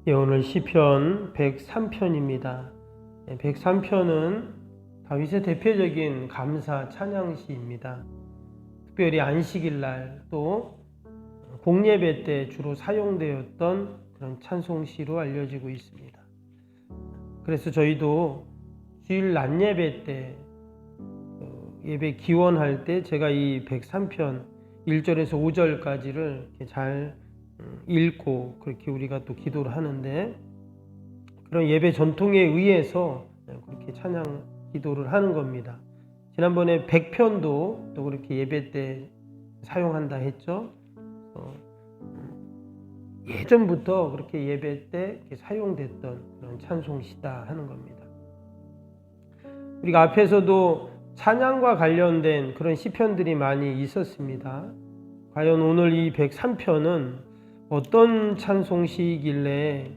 예, 오늘 시편 103편입니다. 103편은 다윗의 대표적인 감사 찬양시입니다. 특별히 안식일 날 또 공예배 때 주로 사용되었던 그런 찬송시로 알려지고 있습니다. 그래서 저희도 주일 낮 예배 때 예배 기원할 때 제가 이 103편 1절에서 5절까지를 잘 읽고 그렇게 우리가 또 기도를 하는데, 그런 예배 전통에 의해서 그렇게 찬양 기도를 하는 겁니다. 지난번에 100편도 또 그렇게 예배 때 사용한다 했죠. 예전부터 그렇게 예배 때 사용됐던 그런 찬송시다 하는 겁니다. 우리가 앞에서도 찬양과 관련된 그런 시편들이 많이 있었습니다. 과연 오늘 이 103편은 어떤 찬송시이길래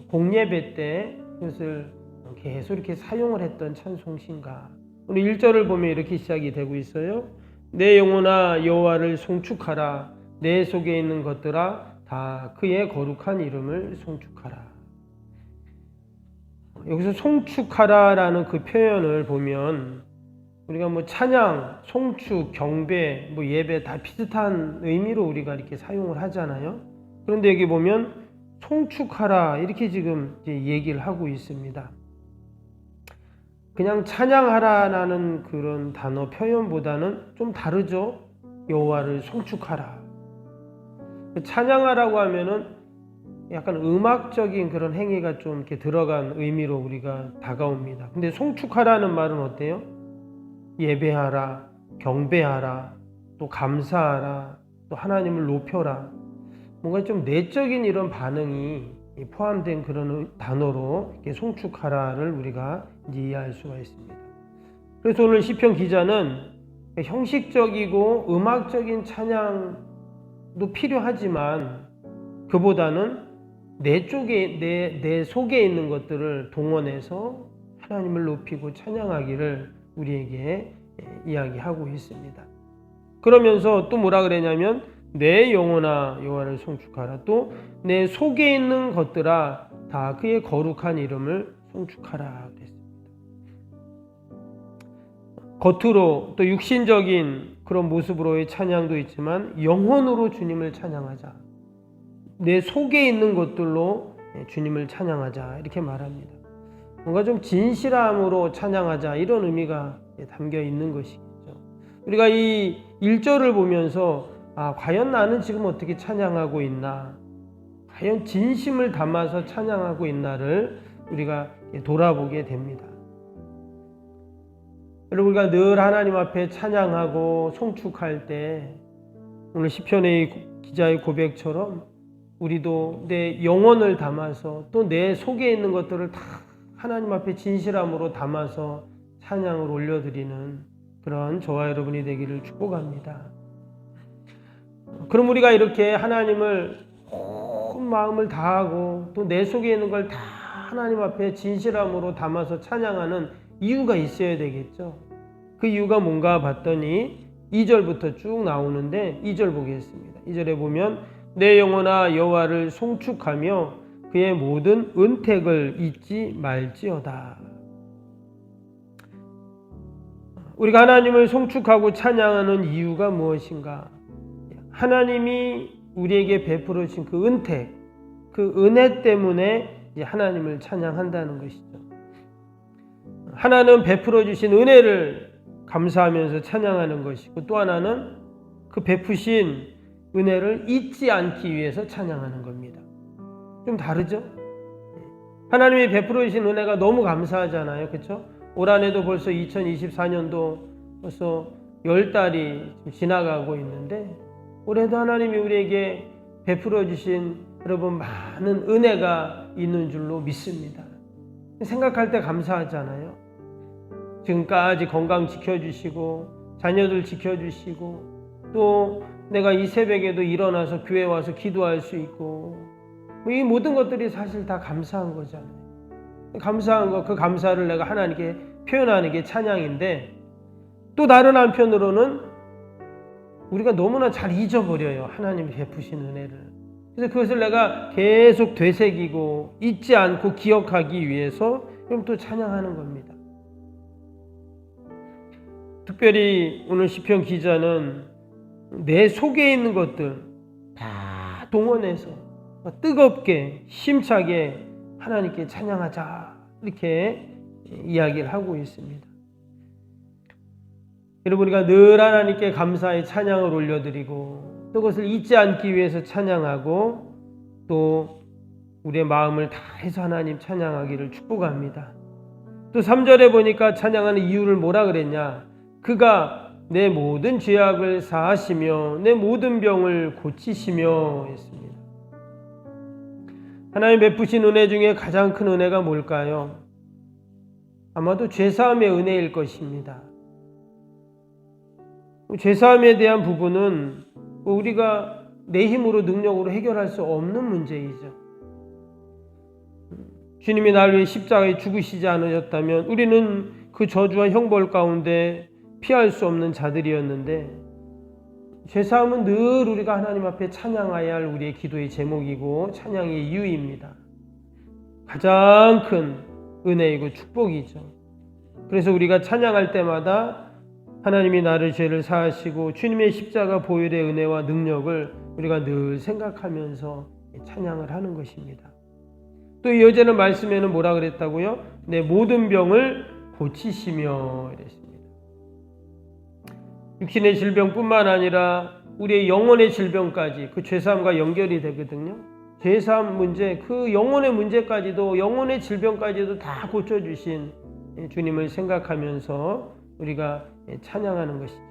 공예배 때 그것을 계속 이렇게 사용을 했던 찬송시인가? 오늘 1절을 보면 이렇게 시작이 되고 있어요. 내 영혼아 여호와를 송축하라. 내 속에 있는 것들아 다 그의 거룩한 이름을 송축하라. 여기서 송축하라라는 그 표현을 보면 우리가 찬양, 송축, 경배, 예배 다 비슷한 의미로 우리가 이렇게 사용을 하잖아요. 그런데 여기 보면 송축하라 이렇게 지금 얘기를 하고 있습니다. 그냥 찬양하라라는 그런 단어 표현보다는 좀 다르죠. 여호와를 송축하라. 찬양하라고 하면은 약간 음악적인 그런 행위가 좀 이렇게 들어간 의미로 우리가 다가옵니다. 근데 송축하라는 말은 어때요? 예배하라, 경배하라, 또 감사하라, 또 하나님을 높여라. 뭔가 좀 내적인 이런 반응이 포함된 그런 단어로 송축하라를 우리가 이해할 수가 있습니다. 그래서 오늘 시편 기자는 형식적이고 음악적인 찬양도 필요하지만 그보다는 내 속에 있는 것들을 동원해서 하나님을 높이고 찬양하기를 우리에게 이야기하고 있습니다. 그러면서 또 뭐라 그랬냐면 내 영혼아 여호와를 송축하라. 또 내 속에 있는 것들아 다 그의 거룩한 이름을 송축하라 그랬습니다. 겉으로 또 육신적인 그런 모습으로의 찬양도 있지만 영혼으로 주님을 찬양하자. 내 속에 있는 것들로 주님을 찬양하자 이렇게 말합니다. 뭔가 좀 진실함으로 찬양하자 이런 의미가 담겨 있는 것이죠. 우리가 이 1절을 보면서 과연 나는 지금 어떻게 찬양하고 있나, 과연 진심을 담아서 찬양하고 있나를 우리가 돌아보게 됩니다. 여러분, 우리가 늘 하나님 앞에 찬양하고 송축할 때 오늘 시편의 기자의 고백처럼 우리도 내 영혼을 담아서 또 내 속에 있는 것들을 다 하나님 앞에 진실함으로 담아서 찬양을 올려드리는 그런 저와 여러분이 되기를 축복합니다. 그럼 우리가 이렇게 하나님을 온 마음을 다하고 또 내 속에 있는 걸 다 하나님 앞에 진실함으로 담아서 찬양하는 이유가 있어야 되겠죠. 그 이유가 뭔가 봤더니 2절부터 쭉 나오는데 2절 보겠습니다. 2절에 보면 내 영혼아 여호와를 송축하며 그의 모든 은택을 잊지 말지어다. 우리가 하나님을 송축하고 찬양하는 이유가 무엇인가? 하나님이 우리에게 베풀어 주신 그 은택, 그 은혜 때문에 하나님을 찬양한다는 것이죠. 하나는 베풀어 주신 은혜를 감사하면서 찬양하는 것이고, 또 하나는 그 베푸신 은혜를 잊지 않기 위해서 찬양하는 겁니다. 좀 다르죠? 하나님이 베풀어 주신 은혜가 너무 감사하잖아요. 그렇죠? 올 한해도 벌써 2024년도 벌써 10달이 지나가고 있는데, 올해도 하나님이 우리에게 베풀어 주신 여러분 많은 은혜가 있는 줄로 믿습니다. 생각할 때 감사하잖아요. 지금까지 건강 지켜주시고 자녀들 지켜주시고 또 내가 이 새벽에도 일어나서 교회 와서 기도할 수 있고 이 모든 것들이 사실 다 감사한 거잖아요. 감사한 거, 그 감사를 내가 하나님께 표현하는 게 찬양인데, 또 다른 한편으로는 우리가 너무나 잘 잊어버려요. 하나님이 베푸신 은혜를. 그래서 그것을 내가 계속 되새기고 잊지 않고 기억하기 위해서 그럼 또 찬양하는 겁니다. 특별히 오늘 시편 기자는 내 속에 있는 것들 다 동원해서 뜨겁게 힘차게 하나님께 찬양하자 이렇게 이야기를 하고 있습니다. 여러분, 우리가 늘 하나님께 감사의 찬양을 올려드리고 또 그것을 잊지 않기 위해서 찬양하고 또 우리의 마음을 다해서 하나님 찬양하기를 축복합니다. 또 3절에 보니까 찬양하는 이유를 뭐라 그랬냐? 그가 내 모든 죄악을 사하시며 내 모든 병을 고치시며 했습니다. 하나님 베푸신 은혜 중에 가장 큰 은혜가 뭘까요? 아마도 죄사함의 은혜일 것입니다. 죄사함에 대한 부분은 우리가 내 힘으로 능력으로 해결할 수 없는 문제이죠. 주님이 나를 위해 십자가에 죽으시지 않으셨다면 우리는 그 저주와 형벌 가운데 피할 수 없는 자들이었는데, 죄사함은 늘 우리가 하나님 앞에 찬양해야 할 우리의 기도의 제목이고 찬양의 이유입니다. 가장 큰 은혜이고 축복이죠. 그래서 우리가 찬양할 때마다 하나님이 나를 죄를 사하시고 주님의 십자가 보혈의 은혜와 능력을 우리가 늘 생각하면서 찬양을 하는 것입니다. 또 이 여자는 말씀에는 뭐라 그랬다고요? 내 모든 병을 고치시며 이랬습니다. 육신의 질병뿐만 아니라 우리의 영혼의 질병까지 그 죄사함과 연결이 되거든요. 죄사함 문제, 그 영혼의 문제까지도, 영혼의 질병까지도 다 고쳐주신 주님을 생각하면서 우리가 찬양하는 것이죠.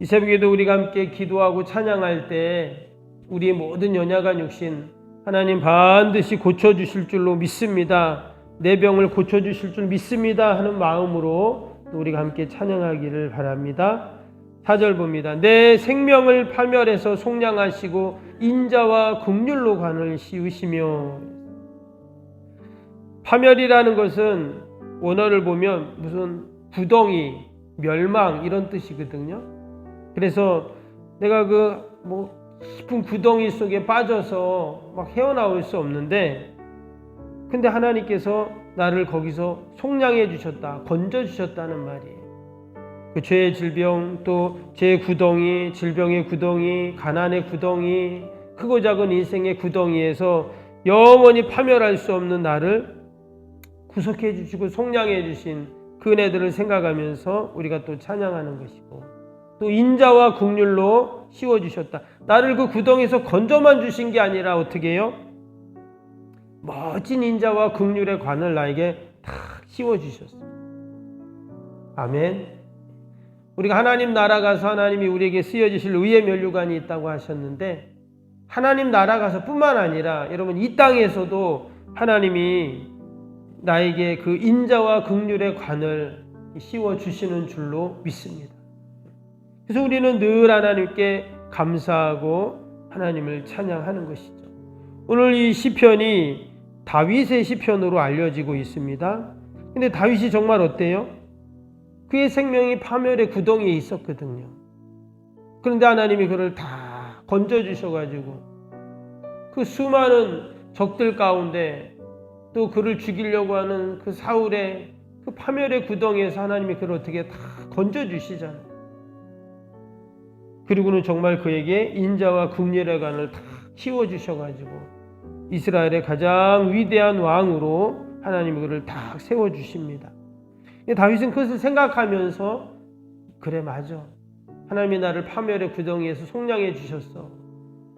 이 새벽에도 우리가 함께 기도하고 찬양할 때 우리의 모든 연약한 육신 하나님 반드시 고쳐주실 줄로 믿습니다. 내 병을 고쳐주실 줄 믿습니다 하는 마음으로 우리가 함께 찬양하기를 바랍니다. 4절 봅니다. 내 생명을 파멸해서 속량하시고 인자와 긍휼로 관을 씌우시며. 파멸이라는 것은 원어를 보면 무슨 구덩이, 멸망 이런 뜻이거든요. 그래서 내가 깊은 구덩이 속에 빠져서 막 헤어나올 수 없는데, 근데 하나님께서 나를 거기서 속량해 주셨다, 건져 주셨다는 말이에요. 그 죄의 질병, 또 죄의 구덩이, 질병의 구덩이, 가난의 구덩이, 크고 작은 인생의 구덩이에서 영원히 파멸할 수 없는 나를 구속해 주시고 속량해 주신 그 은혜들을 생각하면서 우리가 또 찬양하는 것이고, 또 인자와 긍휼로 씌워주셨다. 나를 그 구덩이에서 건져만 주신 게 아니라 어떻게 해요? 멋진 인자와 긍휼의 관을 나에게 탁 씌워주셨어요. 아멘. 우리가 하나님 나라 가서 하나님이 우리에게 쓰여주실 의의 면류관이 있다고 하셨는데, 하나님 나라 가서 뿐만 아니라 여러분 이 땅에서도 하나님이 나에게 그 인자와 긍휼의 관을 씌워주시는 줄로 믿습니다. 그래서 우리는 늘 하나님께 감사하고 하나님을 찬양하는 것이죠. 오늘 이 시편이 다윗의 시편으로 알려지고 있습니다. 근데 다윗이 정말 어때요? 그의 생명이 파멸의 구덩이에 있었거든요. 그런데 하나님이 그를 다 건져주셔가지고 그 수많은 적들 가운데 또 그를 죽이려고 하는 그 사울의 그 파멸의 구덩이에서 하나님이 그를 어떻게 다 건져주시잖아요. 그리고는 정말 그에게 인자와 긍휼의 관을 다 씌워주셔가지고 이스라엘의 가장 위대한 왕으로 하나님이 그를 딱 세워주십니다. 다윗은 그것을 생각하면서 그래 맞아, 하나님이 나를 파멸의 구덩이에서 속량해 주셨어,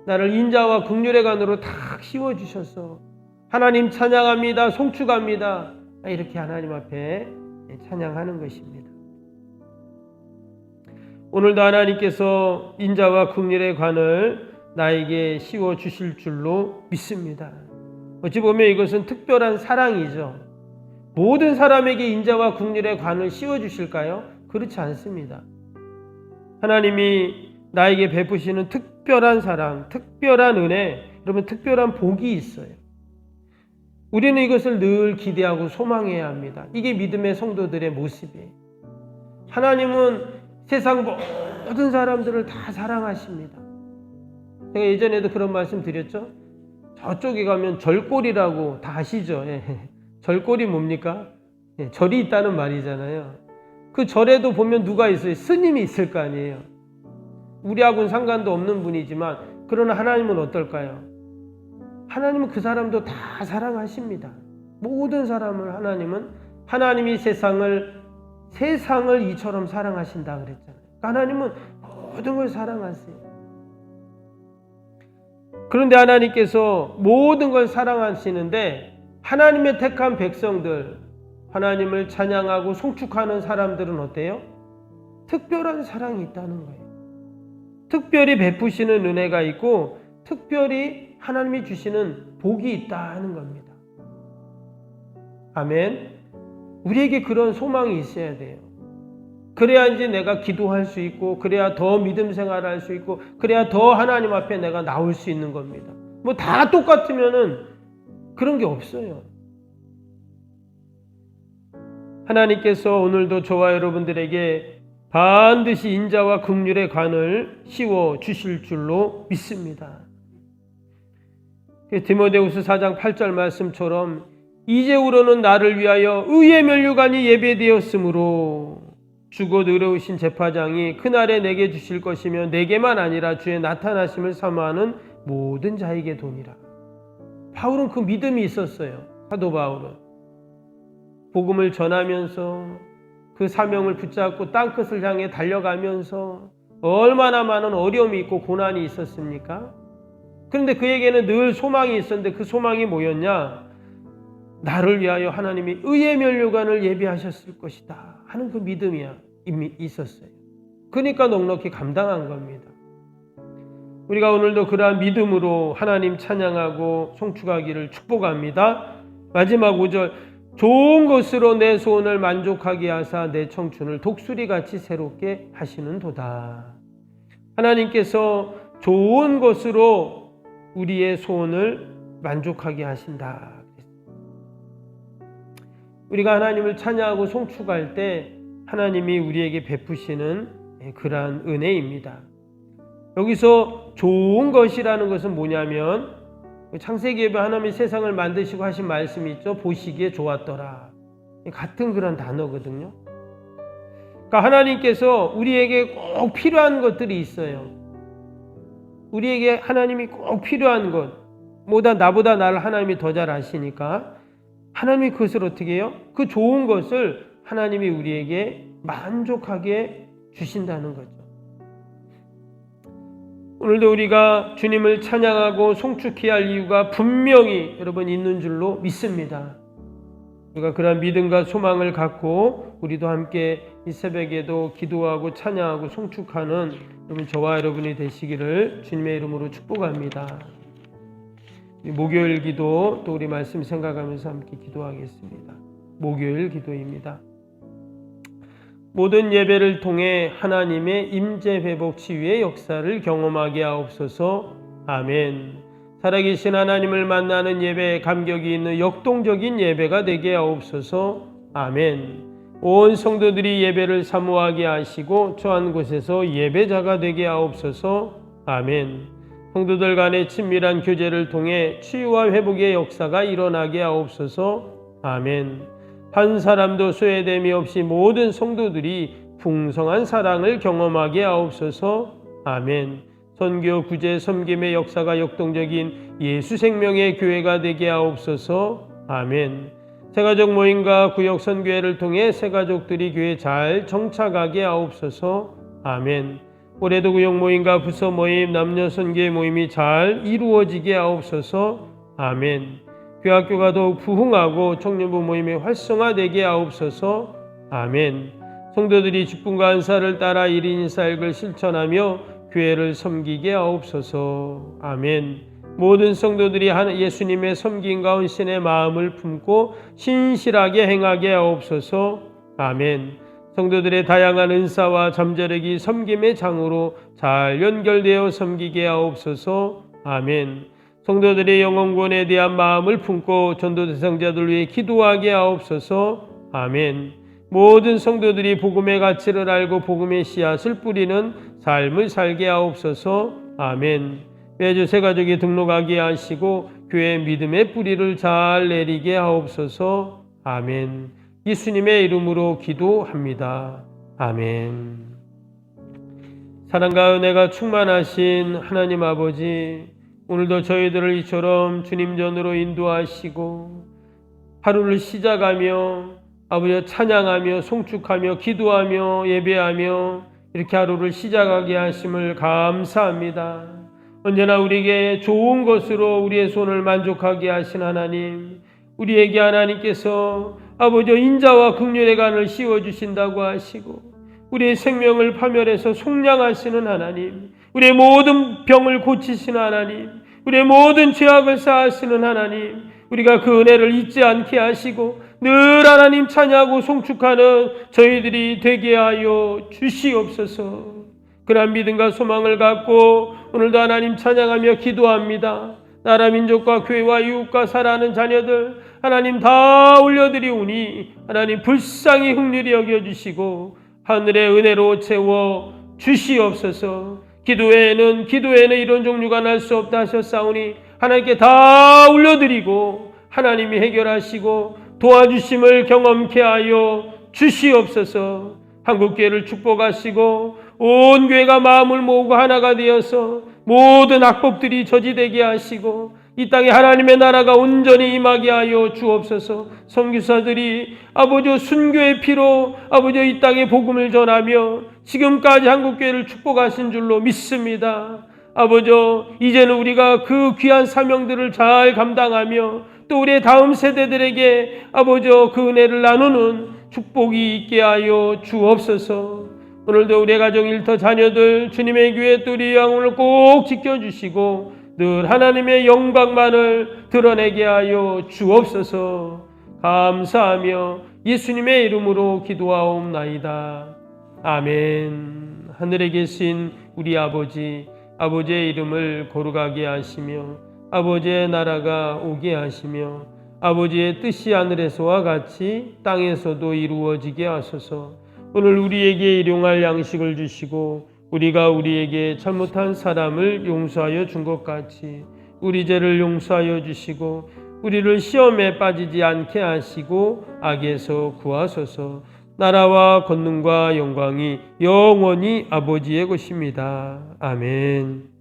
나를 인자와 긍휼의 관으로 딱 씌워주셨어, 하나님 찬양합니다, 송축합니다, 이렇게 하나님 앞에 찬양하는 것입니다. 오늘도 하나님께서 인자와 긍휼의 관을 나에게 씌워주실 줄로 믿습니다. 어찌 보면 이것은 특별한 사랑이죠. 모든 사람에게 인자와 긍휼의 관을 씌워주실까요? 그렇지 않습니다. 하나님이 나에게 베푸시는 특별한 사랑, 특별한 은혜, 여러분 특별한 복이 있어요. 우리는 이것을 늘 기대하고 소망해야 합니다. 이게 믿음의 성도들의 모습이에요. 하나님은 세상 모든 사람들을 다 사랑하십니다. 제가 예전에도 그런 말씀 드렸죠. 저쪽에 가면 절골이라고 다 아시죠? 예. 절골이 뭡니까? 예, 절이 있다는 말이잖아요. 그 절에도 보면 누가 있어요? 스님이 있을 거 아니에요. 우리하고는 상관도 없는 분이지만 그러나 하나님은 어떨까요? 하나님은 그 사람도 다 사랑하십니다. 모든 사람을 하나님이 세상을 이처럼 사랑하신다 그랬잖아요. 그러니까 하나님은 모든 걸 사랑하세요. 그런데 하나님께서 모든 걸 사랑하시는데 하나님의 택한 백성들, 하나님을 찬양하고 송축하는 사람들은 어때요? 특별한 사랑이 있다는 거예요. 특별히 베푸시는 은혜가 있고 특별히 하나님이 주시는 복이 있다는 겁니다. 아멘. 우리에게 그런 소망이 있어야 돼요. 그래야 이제 내가 기도할 수 있고, 그래야 더 믿음 생활을 할 수 있고, 그래야 더 하나님 앞에 내가 나올 수 있는 겁니다. 뭐 다 똑같으면은 그런 게 없어요. 하나님께서 오늘도 저와 여러분들에게 반드시 인자와 긍휼의 관을 씌워 주실 줄로 믿습니다. 디모데후서 4장 8절 말씀처럼 이제후로는 나를 위하여 의의 면류관이 예배되었으므로 주 곧 의로우신 제파장이 그날에 내게 주실 것이며 내게만 아니라 주의 나타나심을 사모하는 모든 자에게 도니라. 바울은 그 믿음이 있었어요. 사도 바울은 복음을 전하면서 그 사명을 붙잡고 땅끝을 향해 달려가면서 얼마나 많은 어려움이 있고 고난이 있었습니까? 그런데 그에게는 늘 소망이 있었는데 그 소망이 뭐였냐? 나를 위하여 하나님이 의의 면류관을 예비하셨을 것이다 하는 그 믿음이 이미 있었어요. 그러니까 넉넉히 감당한 겁니다. 우리가 오늘도 그러한 믿음으로 하나님 찬양하고 송축하기를 축복합니다. 마지막 5절, 좋은 것으로 내 소원을 만족하게 하사 내 청춘을 독수리같이 새롭게 하시는도다. 하나님께서 좋은 것으로 우리의 소원을 만족하게 하신다. 우리가 하나님을 찬양하고 송축할 때 하나님이 우리에게 베푸시는 그러한 은혜입니다. 여기서 좋은 것이라는 것은 뭐냐면 창세기에 하나님이 세상을 만드시고 하신 말씀이 있죠. 보시기에 좋았더라. 같은 그런 단어거든요. 그러니까 하나님께서 우리에게 꼭 필요한 것들이 있어요. 우리에게 하나님이 꼭 필요한 것, 나보다 나를 하나님이 더 잘 아시니까 하나님이 그것을 어떻게 해요? 그 좋은 것을 하나님이 우리에게 만족하게 주신다는 거죠. 오늘도 우리가 주님을 찬양하고 송축해야 할 이유가 분명히 여러분 있는 줄로 믿습니다. 우리가 그런 믿음과 소망을 갖고 우리도 함께 이 새벽에도 기도하고 찬양하고 송축하는 여러분 저와 여러분이 되시기를 주님의 이름으로 축복합니다. 목요일 기도 또 우리 말씀 생각하면서 함께 기도하겠습니다. 목요일 기도입니다. 모든 예배를 통해 하나님의 임재 회복 치유의 역사를 경험하게 하옵소서. 아멘. 살아계신 하나님을 만나는 예배에 감격이 있는 역동적인 예배가 되게 하옵소서. 아멘. 온 성도들이 예배를 사모하게 하시고 처한 곳에서 예배자가 되게 하옵소서. 아멘. 성도들 간의 친밀한 교제를 통해 치유와 회복의 역사가 일어나게 하옵소서. 아멘. 한 사람도 소외됨이 없이 모든 성도들이 풍성한 사랑을 경험하게 하옵소서. 아멘. 선교, 구제, 섬김의 역사가 역동적인 예수 생명의 교회가 되게 하옵소서. 아멘. 새가족 모임과 구역 선교회를 통해 새가족들이 교회 잘 정착하게 하옵소서. 아멘. 올해도 구역 모임과 부서 모임, 남녀 선교회 모임이 잘 이루어지게 하옵소서. 아멘. 교학교가 더욱 부흥하고 청년부 모임이 활성화되게 하옵소서. 아멘. 성도들이 직분과 은사를 따라 1인 사역을 실천하며 교회를 섬기게 하옵소서. 아멘. 모든 성도들이 예수님의 섬김과 헌신의 마음을 품고 신실하게 행하게 하옵소서. 아멘. 성도들의 다양한 은사와 잠재력이 섬김의 장으로 잘 연결되어 섬기게 하옵소서. 아멘. 성도들의 영혼구원에 대한 마음을 품고 전도 대상자들 위해 기도하게 하옵소서. 아멘. 모든 성도들이 복음의 가치를 알고 복음의 씨앗을 뿌리는 삶을 살게 하옵소서. 아멘. 매주 새가족이 등록하게 하시고 교회 믿음의 뿌리를 잘 내리게 하옵소서. 아멘. 예수님의 이름으로 기도합니다. 아멘. 사랑과 은혜가 충만하신 하나님 아버지, 오늘도 저희들을 이처럼 주님 전으로 인도하시고 하루를 시작하며 아버지 찬양하며 송축하며 기도하며 예배하며 이렇게 하루를 시작하게 하심을 감사합니다. 언제나 우리에게 좋은 것으로 우리의 손을 만족하게 하신 하나님, 우리에게 하나님께서 아버지 인자와 긍휼의 간을 씌워주신다고 하시고 우리의 생명을 파멸해서 속량하시는 하나님, 우리의 모든 병을 고치시는 하나님, 우리의 모든 죄악을 사하시는 하나님, 우리가 그 은혜를 잊지 않게 하시고 늘 하나님 찬양하고 송축하는 저희들이 되게 하여 주시옵소서. 그런 믿음과 소망을 갖고 오늘도 하나님 찬양하며 기도합니다. 나라 민족과 교회와 이웃과 사랑하는 자녀들 하나님 다 올려드리오니 하나님 불쌍히 긍휼히 여겨주시고 하늘의 은혜로 채워 주시옵소서. 기도에는 이런 종류가 날 수 없다 하셨사오니 하나님께 다 올려드리고 하나님이 해결하시고 도와주심을 경험케 하여 주시옵소서. 한국교회를 축복하시고 온 교회가 마음을 모으고 하나가 되어서 모든 악법들이 저지되게 하시고 이 땅에 하나님의 나라가 온전히 임하게 하여 주옵소서. 선교사들이 아버지 순교의 피로 아버지 이 땅에 복음을 전하며 지금까지 한국교회를 축복하신 줄로 믿습니다. 아버지 이제는 우리가 그 귀한 사명들을 잘 감당하며 또 우리의 다음 세대들에게 아버지 그 은혜를 나누는 축복이 있게 하여 주옵소서. 오늘도 우리의 가족 일터 자녀들 주님의 교회 또 우리 영혼을 꼭 지켜주시고 늘 하나님의 영광만을 드러내게 하여 주옵소서. 감사하며 예수님의 이름으로 기도하옵나이다. 아멘. 하늘에 계신 우리 아버지, 아버지의 이름을 거룩하게 하시며 아버지의 나라가 오게 하시며 아버지의 뜻이 하늘에서와 같이 땅에서도 이루어지게 하소서. 오늘 우리에게 일용할 양식을 주시고 우리가 우리에게 잘못한 사람을 용서하여 준 것 같이 우리 죄를 용서하여 주시고 우리를 시험에 빠지지 않게 하시고 악에서 구하소서. 나라와 권능과 영광이 영원히 아버지의 것입니다. 아멘.